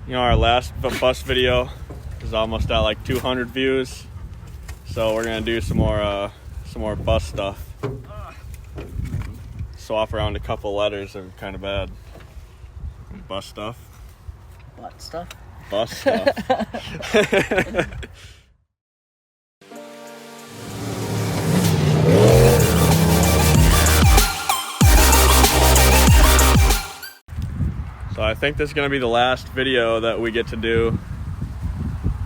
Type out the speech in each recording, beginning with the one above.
You know, our last bus video is almost at like 200 views, so we're gonna do some more bus stuff. Swap around a couple letters are kind of bad. Bus stuff. Butt stuff. Bus stuff. So I think this is going to be the last video that we get to do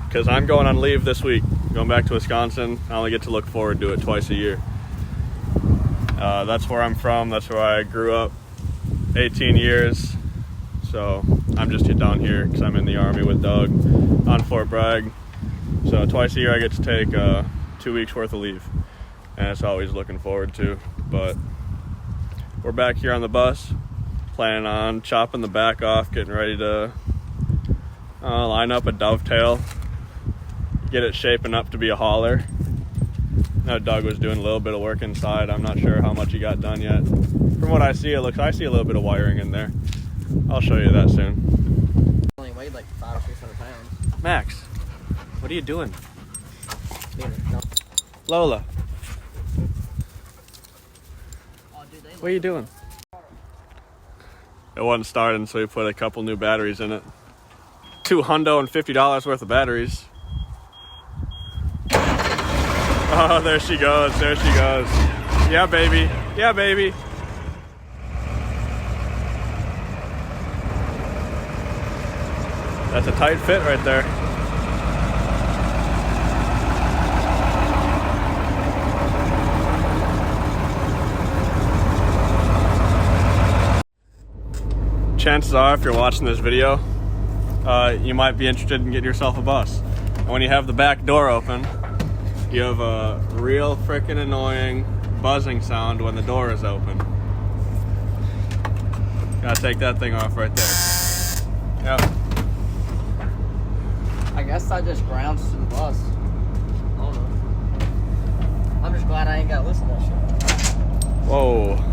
because I'm going on leave this week. Going back to Wisconsin. I only get to look forward to it twice a year. That's where I'm from. That's where I grew up. 18 years. So I'm just down here because I'm in the Army with Doug on Fort Bragg. So twice a year I get to take 2 weeks worth of leave. And it's always looking forward to. But we're back here on the bus. Planning on chopping the back off, getting ready to line up a dovetail, get it shaping up to be a hauler. Now Doug was doing a little bit of work inside. I'm not sure how much he got done yet. From what I see, I see a little bit of wiring in there. I'll show you that soon. Only weighed like 500 or 600 pounds. Max, what are you doing? Lola, what are you doing? It wasn't starting, so we put a couple new batteries in it. $250 worth of batteries. Oh, there she goes. There she goes. Yeah, baby. Yeah, baby. That's a tight fit right there. Chances are, if you're watching this video, you might be interested in getting yourself a bus. And when you have the back door open, you have a real freaking annoying buzzing sound when the door is open. Gotta take that thing off right there. Yep. I guess I just grounds to the bus. I don't know. I'm just glad I ain't gotta listen to that shit. Whoa.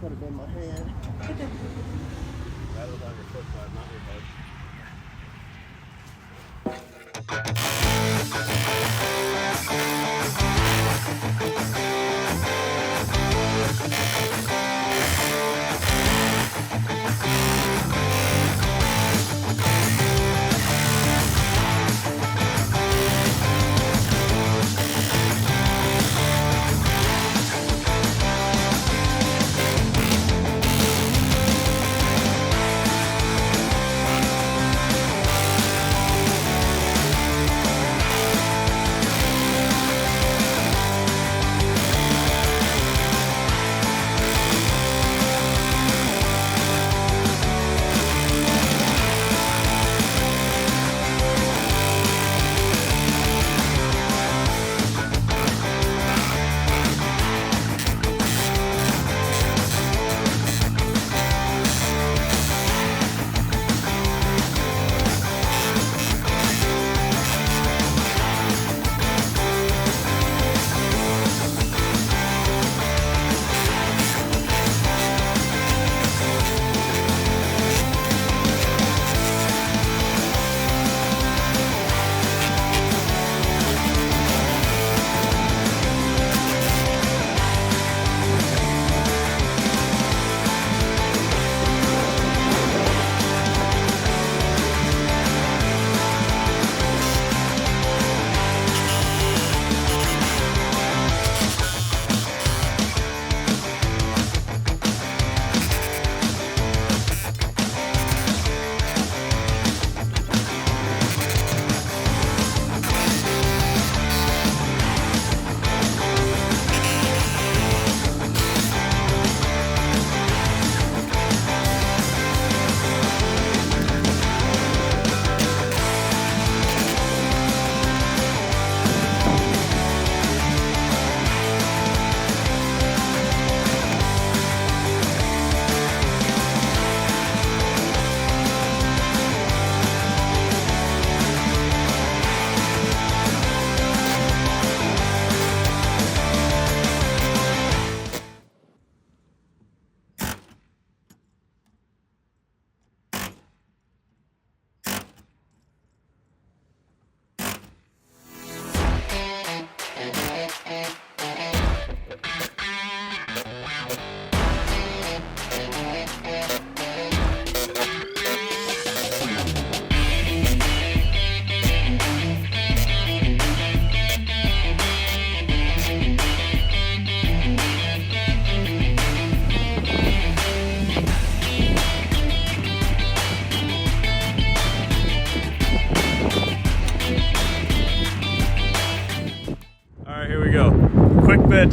Could have been my hand. That was on your foot side, not your head.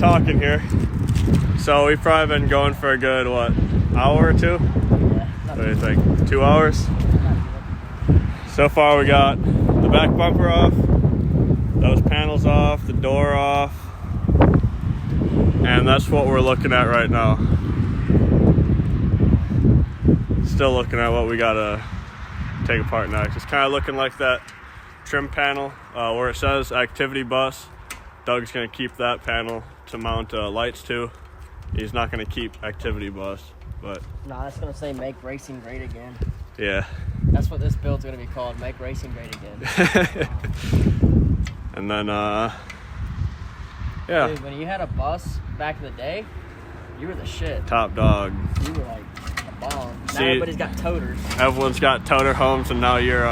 talking here. So we've probably been going for a good, what, hour or two? Yeah. What do you think? 2 hours? So far we got the back bumper off, those panels off, the door off, and that's what we're looking at right now. Still looking at what we gotta take apart next. It's kind of looking like that trim panel where it says activity bus. Doug's gonna keep that panel to mount lights to. He's not gonna keep activity bus, but Nah, that's gonna say make racing great again. yeah. That's what this build's gonna be called, make racing great again. And then yeah. Dude, when you had a bus back in the day, you were the shit. Top dog. You were like a bomb. Now See, everybody's got toters. Everyone's got toter homes, and now you're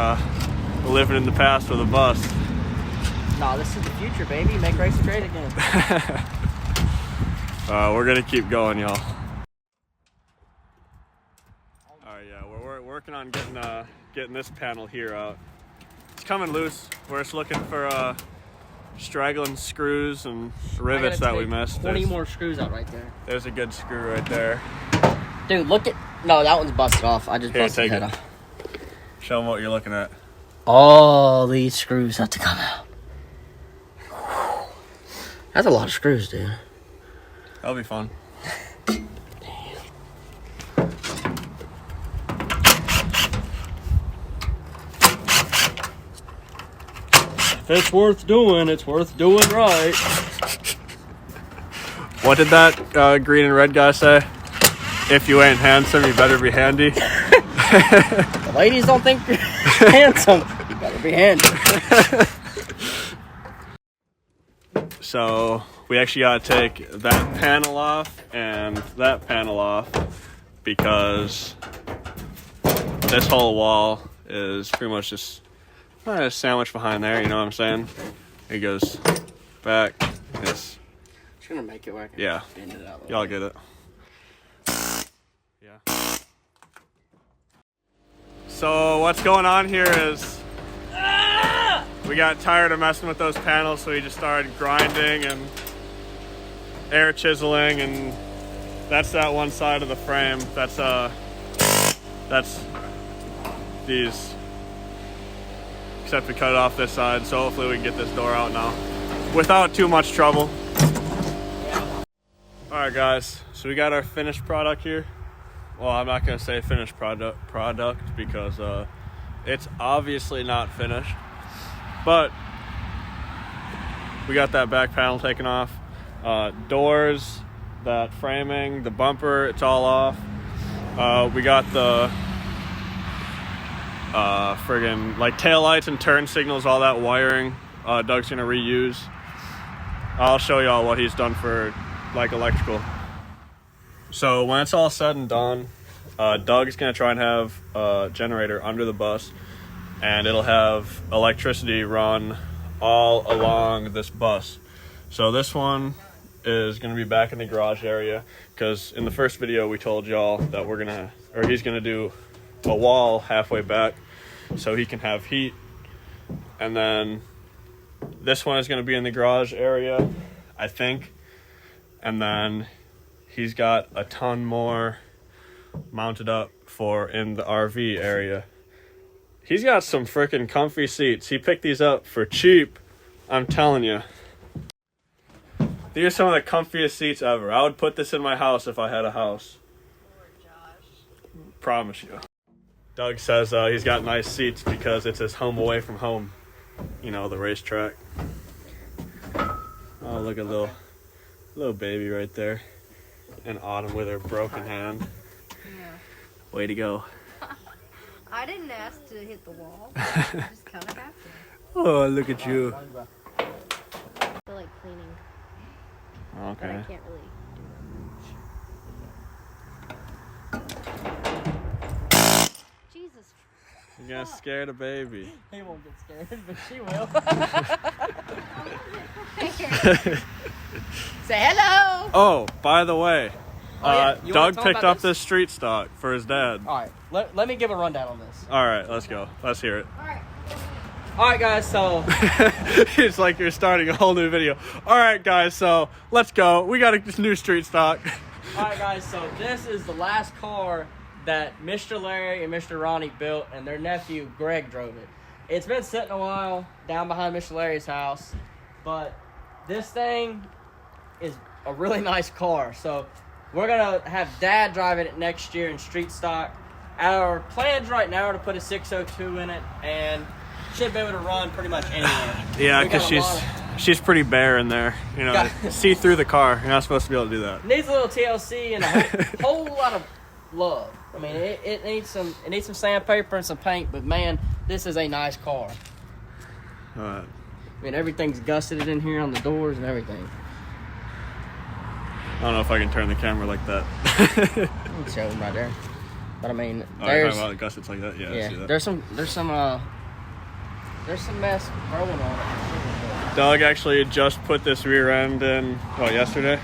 living in the past with a bus. Nah, this is the future, baby. Make racing great again. We're gonna keep going, y'all. Alright, yeah, we're working on getting this panel here out. It's coming loose. We're just looking for straggling screws and rivets that we missed. 20 more screws out right there. There's a good screw right there. Dude, look at... No, that one's busted off. I just Here, busted take his head it. off. Show them what you're looking at. All these screws have to come out. That's a lot of screws, dude. That'll be fun. If it's worth doing, it's worth doing right. What did that green and red guy say? If you ain't handsome, you better be handy. The ladies don't think you're handsome. You better be handy. So we actually got to take that panel off and that panel off because this whole wall is pretty much just a sandwich behind there, you know what I'm saying? It goes back. It's Just gonna make it work. Yeah. Bend it out a little y'all bit. get it. Yeah. So what's going on here is we got tired of messing with those panels, so we just started grinding and air chiseling, and that's that one side of the frame. That's these. Except we cut it off this side, so hopefully we can get this door out now without too much trouble. Alright guys, so we got our finished product here. Well, I'm not gonna say finished product because it's obviously not finished. But we got that back panel taken off. Doors, that framing, the bumper, it's all off. We got the friggin' like tail lights and turn signals, all that wiring. Doug's gonna reuse. I'll show y'all what he's done for like electrical. So when it's all said and done, Doug's gonna try and have a generator under the bus, and it'll have electricity run all along this bus. So this one is gonna be back in the garage area, because in the first video we told y'all that he's gonna do a wall halfway back so he can have heat. And then this one is gonna be in the garage area, I think. And then he's got a ton more mounted up for in the RV area. He's got some freaking comfy seats. He picked these up for cheap, I'm telling you. These are some of the comfiest seats ever. I would put this in my house if I had a house. Promise you. Doug says he's got nice seats because it's his home away from home. You know, the racetrack. Oh, look at little baby right there. And Autumn with her broken hand. Yeah. Way to go. I didn't ask to hit the wall. I just kind of got there. Oh, look at you. I feel like cleaning, but I Okay. can't really do that. Jesus. You're gonna scare the baby. He won't get scared, but she will. Say hello. Oh, by the way, yeah. You wanna Doug talk picked about up this street stock for his dad. All right, let me give a rundown on this. All right, let's go. Let's hear it. All right. All right, guys, so It's like you're starting a whole new video. All right, guys, so let's go. We got a new street stock. all right, guys, so this is the last car that Mr. Larry and Mr. Ronnie built, and their nephew Greg drove it. It's been sitting a while down behind Mr. Larry's house, but this thing is a really nice car. So we're gonna have Dad driving it next year in street stock. Our plans right now are to put a 602 in it, and should be able to run pretty much anywhere. Yeah, because she's pretty bare in there. You know, see through the car. You're not supposed to be able to do that. Needs a little TLC and a whole lot of love. I mean, it needs some sandpaper and some paint, but man, this is a nice car. I mean, everything's gusseted in here on the doors and everything. I don't know if I can turn the camera like that. I'll show them right there. But I mean, there's gussets like that. Yeah, I see that. there's some mess growing on it. Doug actually just put this rear end in. Yesterday.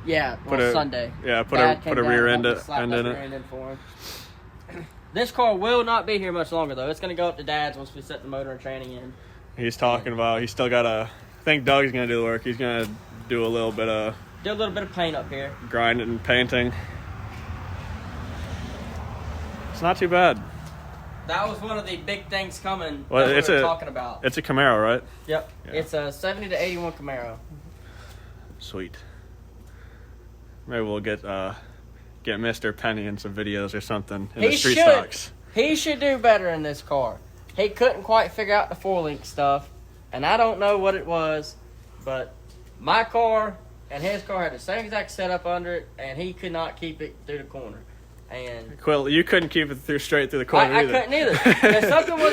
Yeah, Sunday. Yeah, put a rear end in it. For him. This car will not be here much longer though. It's gonna go up to Dad's once we set the motor and training in. He's talking about he's still got I think Doug's gonna do the work. He's gonna do a little bit of paint up here. Grinding and painting. It's not too bad. That was one of the big things coming Well, that we were talking about. It's a Camaro, right? Yep. Yeah. It's a 70 to 81 Camaro. Sweet. Maybe we'll get Mr. Penny in some videos or something in the street stocks. He should do better in this car. He couldn't quite figure out the 4-link stuff, and I don't know what it was, but my car and his car had the same exact setup under it, and he could not keep it through the corner. And Quill, you couldn't keep it straight through the corner either. I couldn't either. Something was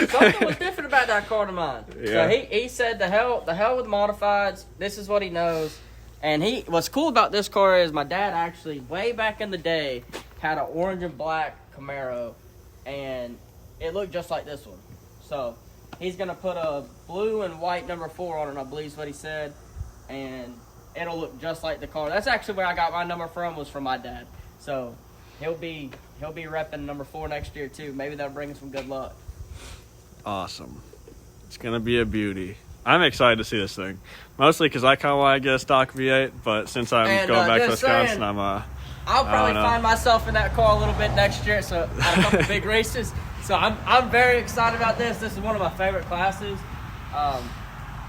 different about that car to mine. Yeah. So he said the hell with modifieds. This is what he knows. And what's cool about this car is my dad actually way back in the day had an orange and black Camaro, and it looked just like this one. So he's gonna put a blue and white number 4 on it, I believe is what he said, and it'll look just like the car. That's actually where I got my number from, was from my dad. So he'll be repping number 4 next year too. Maybe that'll bring him some good luck. Awesome. It's gonna be a beauty. I'm excited to see this thing, mostly because I kind of want to get a stock V8. But since I'm going back to Wisconsin, I'll probably find myself in that car a little bit next year. So at a couple big races. So I'm very excited about this. This is one of my favorite classes.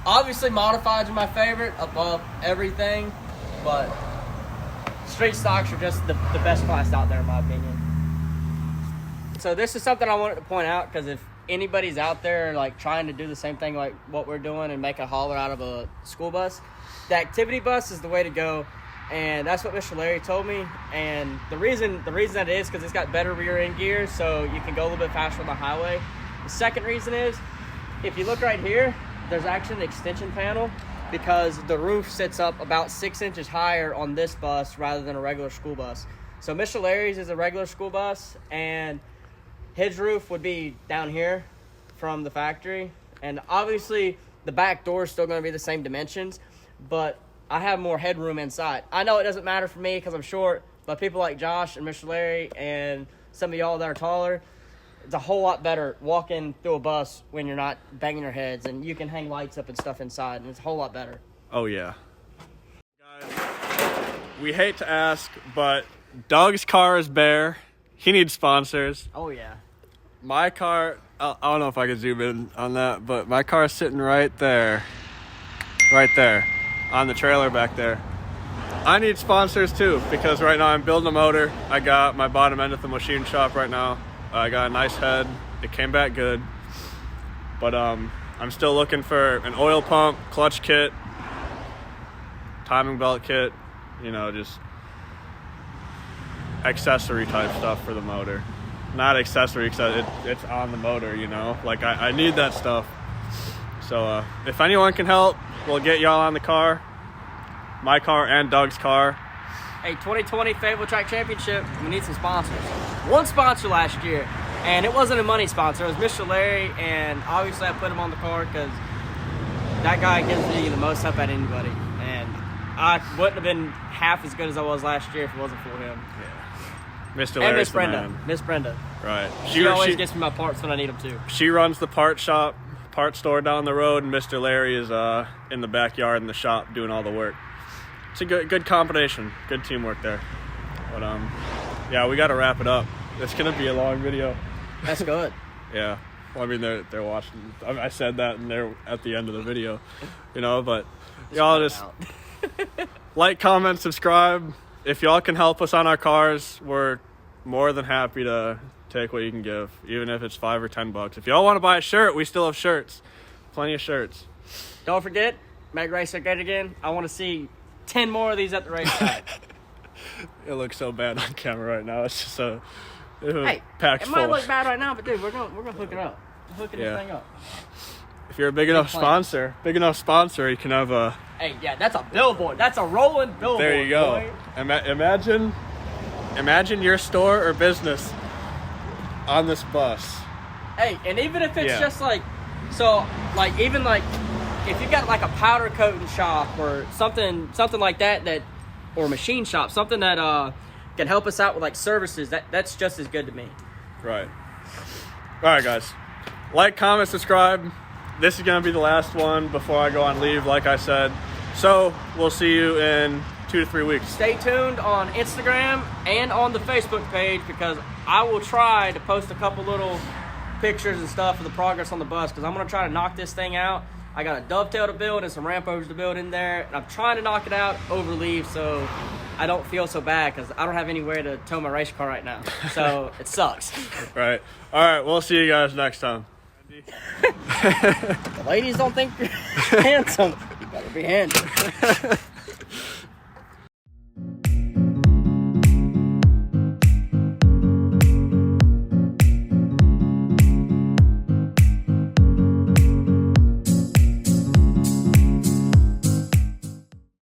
Obviously, modifieds are my favorite above everything, but street stocks are just the best class out there in my opinion. So this is something I wanted to point out, because if anybody's out there like trying to do the same thing like what we're doing and make a hauler out of a school bus, the activity bus is the way to go, and that's what Mr. Larry told me. And the reason that is because it's got better rear end gears, so you can go a little bit faster on the highway. The second reason is, if you look right here, there's actually an extension panel, because the roof sits up about 6 inches higher on this bus rather than a regular school bus. So Mr. Larry's is a regular school bus, and his roof would be down here from the factory. And obviously the back door is still going to be the same dimensions, but I have more headroom inside. I know it doesn't matter for me because I'm short, but people like Josh and Mr. Larry and some of y'all that are taller, it's a whole lot better walking through a bus when you're not banging your heads, and you can hang lights up and stuff inside, and it's a whole lot better. Oh, yeah. Guys, we hate to ask, but Doug's car is bare. He needs sponsors. Oh, yeah. My car, I don't know if I can zoom in on that, but my car is sitting right there, on the trailer back there. I need sponsors too, because right now I'm building a motor. I got my bottom end at the machine shop right now. I got a nice head. It came back good. But I'm still looking for an oil pump, clutch kit, timing belt kit, just accessory type stuff for the motor. Not accessory, because it's on the motor, Like, I need that stuff. So if anyone can help, we'll get y'all on the car. My car and Doug's car. Hey, 2020 Fayetteville Track Championship, we need some sponsors. One sponsor last year, and it wasn't a money sponsor. It was Mr. Larry, and obviously I put him on the car because that guy gives me the most help out of anybody. And I wouldn't have been half as good as I was last year if it wasn't for him. Yeah. Mr. Larry's and Miss Brenda. Right. She always gets me my parts when I need them too. She runs the part shop parts store down the road, and Mr. Larry is in the backyard in the shop doing all the work. It's a good combination, good teamwork there. But yeah, we got to wrap it up. It's gonna be a long video. That's good. Yeah. Well, I mean, they're watching. I said that, and they're at the end of the video, you know. But y'all just like, comment, subscribe. If y'all can help us on our cars, we're more than happy to take what you can give, even if it's $5 or $10. If y'all want to buy a shirt, we still have shirts. Plenty of shirts. Don't forget, make RACECAR great again. I want to see 10 more of these at the racetrack. It looks so bad on camera right now. It's just Hey, packed it might full. look bad right now, but dude, we're gonna hook it up. We're hooking this thing up. If you're a big enough sponsor, you can have a. Hey, yeah, that's a billboard. That's a rolling billboard. There you go. Boy. Imagine your store or business on this bus. Hey, and even if it's just like, so like even like if you got like a powder coating shop or something like that, or machine shop, something that can help us out with like services, that's just as good to me. Right. All right, guys. Like, comment, subscribe. This is going to be the last one before I go on leave, like I said. So we'll see you in 2 to 3 weeks. Stay tuned on Instagram and on the Facebook page, because I will try to post a couple little pictures and stuff of the progress on the bus, because I'm going to try to knock this thing out. I got a dovetail to build and some ramp overs to build in there, and I'm trying to knock it out over leave so I don't feel so bad, because I don't have anywhere to tow my race car right now. So it sucks. Right. All right, we'll see you guys next time. The ladies don't think you're handsome. You better be handsome.